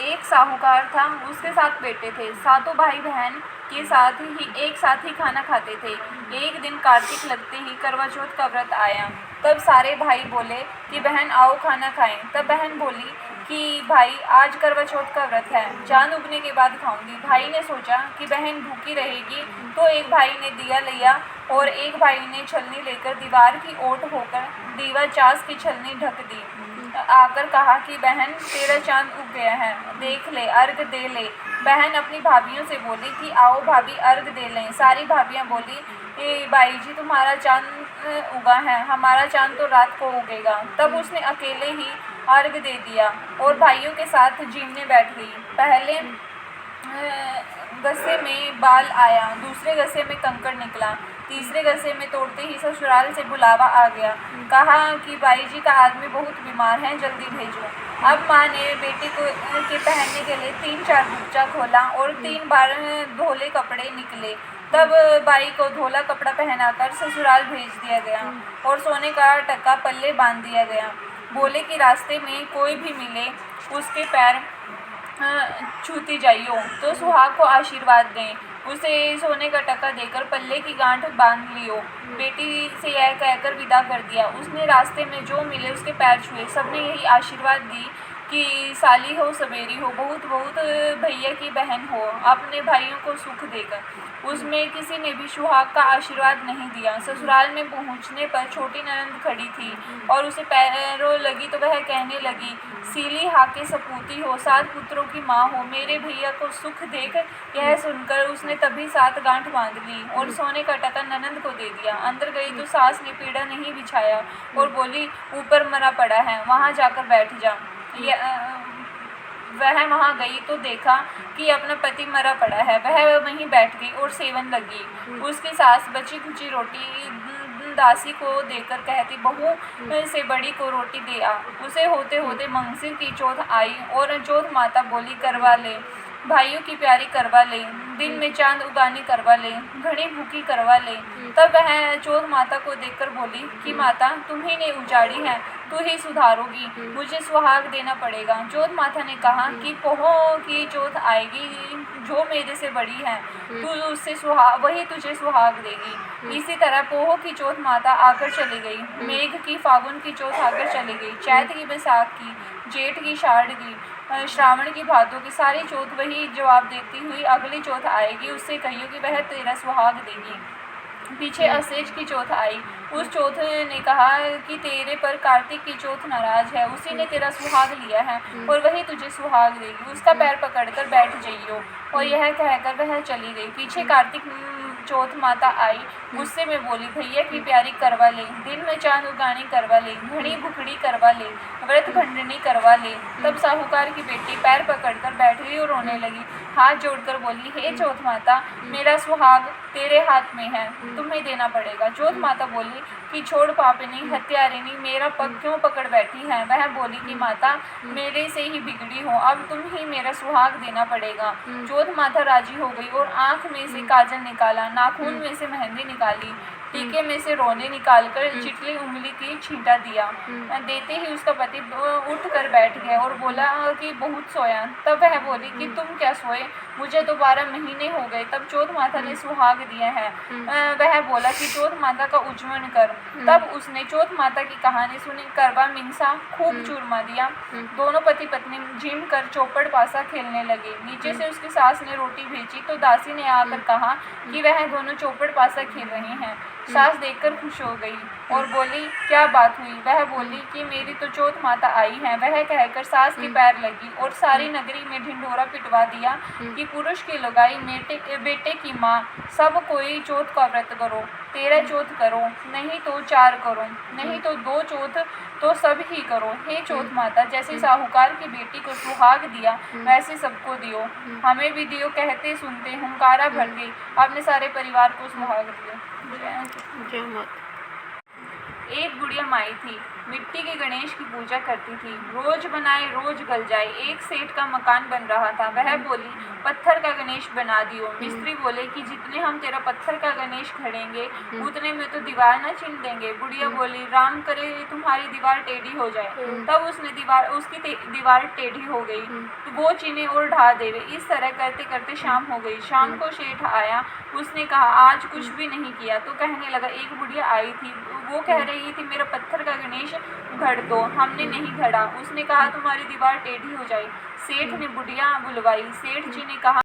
एक साहूकार था, उसके 7 बेटे थे। सातों भाई बहन के साथ ही एक साथ ही खाना खाते थे। एक दिन कार्तिक लगते ही करवा चौथ का व्रत आया। तब सारे भाई बोले कि बहन आओ खाना खाएं। तब बहन बोली कि भाई आज करवा चौथ का व्रत है, चाँद उगने के बाद खाऊंगी। भाई ने सोचा कि बहन भूखी रहेगी, तो एक भाई ने दिया लिया और एक भाई ने छलनी लेकर दीवार की ओट होकर दीवार चास की छलनी ढक दी। आकर कहा कि बहन तेरा चाँद उग गया है, देख ले, अर्घ दे ले। बहन अपनी भाभियों से बोली कि आओ भाभी अर्घ दे लें। सारी भाभियाँ बोली बाई जी तुम्हारा चाँद उगा है, हमारा चाँद तो रात को उगेगा। तब उसने अकेले ही अर्घ दे दिया और भाइयों के साथ जीमने बैठ गई। पहले गस्से में बाल आया, दूसरे गस्से में कंकड़ निकला, तीसरे गस्से में तोड़ते ही ससुराल से बुलावा आ गया। कहा कि बाई जी का आदमी बहुत बीमार है, जल्दी भेजो। अब माँ ने बेटी को के पहनने के लिए 3-4 गुच्चा खोला और 3 बार धोले कपड़े निकले। तब बाई को धोला कपड़ा पहनाकर ससुराल भेज दिया गया और सोने का टक्का पल्ले बांध दिया गया। बोले कि रास्ते में कोई भी मिले उसके पैर छूती जाइयो तो सुहाग को आशीर्वाद दें। उसे सोने का टका देकर पल्ले की गांठ बांध लियो। बेटी से यह कहकर विदा कर दिया। उसने रास्ते में जो मिले उसके पैर छुए। सबने यही आशीर्वाद दी कि साली हो सवेरी हो, बहुत बहुत भैया की बहन हो, अपने भाइयों को सुख देकर। उसमें किसी ने भी सुहाग का आशीर्वाद नहीं दिया। ससुराल में पहुंचने पर छोटी ननंद खड़ी थी और उसे पैरों लगी तो वह कहने लगी, सीली हाके सपूती हो, 7 पुत्रों की माँ हो, मेरे भैया को सुख देख। यह सुनकर उसने तभी 7 गांठ बांध ली और सोने का टका ननंद को दे दिया। अंदर गई तो सास ने पीड़ा नहीं बिछाया और बोली ऊपर मरा पड़ा है, वहाँ जाकर बैठ जा। वह वहाँ गई तो देखा कि अपना पति मरा पड़ा है। वह वहीं बैठ गई और सेवन लगी। उसकी सास बची खुची रोटी दासी को देकर कहती, बहू से बड़ी को रोटी दे आ। उसे होते होते मंगसिर की चौथ आई और चौथ माता बोली करवा ले, भाइयों की प्यारी करवा ले, दिन में चांद उगानी करवा ले, घड़ी भूखी करवा ले। तब वह चौथ माता को देखकर बोली कि माता तुम्ही ने उजाड़ी है, तू ही सुधारोगी, मुझे सुहाग देना पड़ेगा। चौथ माता ने कहा कि पोहो की चौथ आएगी, जो मेरे से बड़ी है, तू उससे वही तुझे सुहाग देगी। इसी तरह पोहो की चौथ माता आकर चली गई, मेघ की फागुन की चौथ आकर चली गई, चैत की बैसाख की, जेठ की शाढ़ की, श्रावण की भादों की, सारी चौथ वही जवाब देती हुई अगली चौथ आएगी, उससे कहियो कि वह तेरा सुहाग देगी। पीछे असेज की चौथ आई। उस चौथ ने कहा कि तेरे पर कार्तिक की चौथ नाराज है, उसी ने तेरा सुहाग लिया है और वही तुझे सुहाग देगी, उसका पैर पकड़कर बैठ जाइयो। और यह कहकर वह चली गई। पीछे कार्तिक चौथ माता आई, गुस्से में बोली, भैया की प्यारी करवा ले, दिन में चांद उगानी करवा ले, घड़ी भुखड़ी करवा ले, व्रत भंडनी करवा ले। तब साहूकार की बेटी पैर पकड़कर बैठ गई और रोने लगी, हाथ जोड़कर बोली, हे चौथ माता, मेरा सुहाग तेरे हाथ में है, तुम्हें देना पड़ेगा। चौथ माता बोली कि छोड़ पापिनी हत्यारिनी, मेरा पग क्यों पकड़ बैठी है। वह बोली कि माता मेरे से ही बिगड़ी हो, अब तुम ही मेरा सुहाग देना पड़ेगा। चौथ माता राजी हो गई और आंख में से काजल निकाला, नाखून में से मेहंदी निकाली, टीके में से रोने निकालकर चिटली उंगली की छींटा दिया। देते ही उसका पति उठ कर बैठ गया और बोला कि बहुत सोया। तब वह बोली कि तुम क्या सोए, मुझे तो 12 महीने हो गए। तब चौथ माता ने सुहाग दिया है। वह बोला कि चौथ माता का उज्जवल कर। तब उसने चौथ माता की कहानी सुनी, करवा मिंसा खूब चूरमा दिया। दोनों पति पत्नी झिम कर चौपड़ पासा खेलने लगे। नीचे से उसकी सास ने रोटी भेजी तो दासी ने आकर कहा कि वह दोनों चौपड़ पासा खेल रहे हैं। सास देखकर खुश हो गई और बोली, क्या बात हुई। वह बोली कि मेरी तो चौथ माता आई है। वह कहकर सास के पैर लगी और सारी नगरी में ढिंढोरा पिटवा दिया कि पुरुष की लगाई, बेटे की माँ, सब कोई चौथ का व्रत करो, 13 चौथ करो, नहीं तो 4 करो, नहीं तो 2 चौथ तो सब ही करो। हे चौथ माता, जैसे साहूकार की बेटी को सुहाग दिया वैसे सबको दियो, हमें भी दियो। कहते सुनते हुंकारा भर के अपने सारे परिवार को सुहाग दिया। जय माता। एक बुढ़िया माई थी। मिट्टी के गणेश की पूजा करती थी। रोज बनाए रोज गल जाए। एक सेठ का मकान बन रहा था। वह बोली, पत्थर का गणेश बना दियो। मिस्त्री बोले कि जितने हम तेरा पत्थर का गणेश खड़ेंगे उतने में तो दीवार न चिन देंगे। बुढ़िया बोली, राम करे तुम्हारी दीवार टेढ़ी हो जाए। तब उसकी दीवार टेढ़ी हो गई तो वो चिने और ढा देवे। इस तरह करते करते शाम हो गई। शाम को सेठ आया। उसने कहा, आज कुछ भी नहीं किया। तो कहने लगा, एक बुढ़िया आई थी, वो कह रही थी मेरा पत्थर का गणेश घड़ दो। हमने नहीं घड़ा। उसने कहा, तुम्हारी दीवार टेढ़ी हो जाए। सेठ ने बुढ़िया बुलवाई। सेठ जी ने कहा,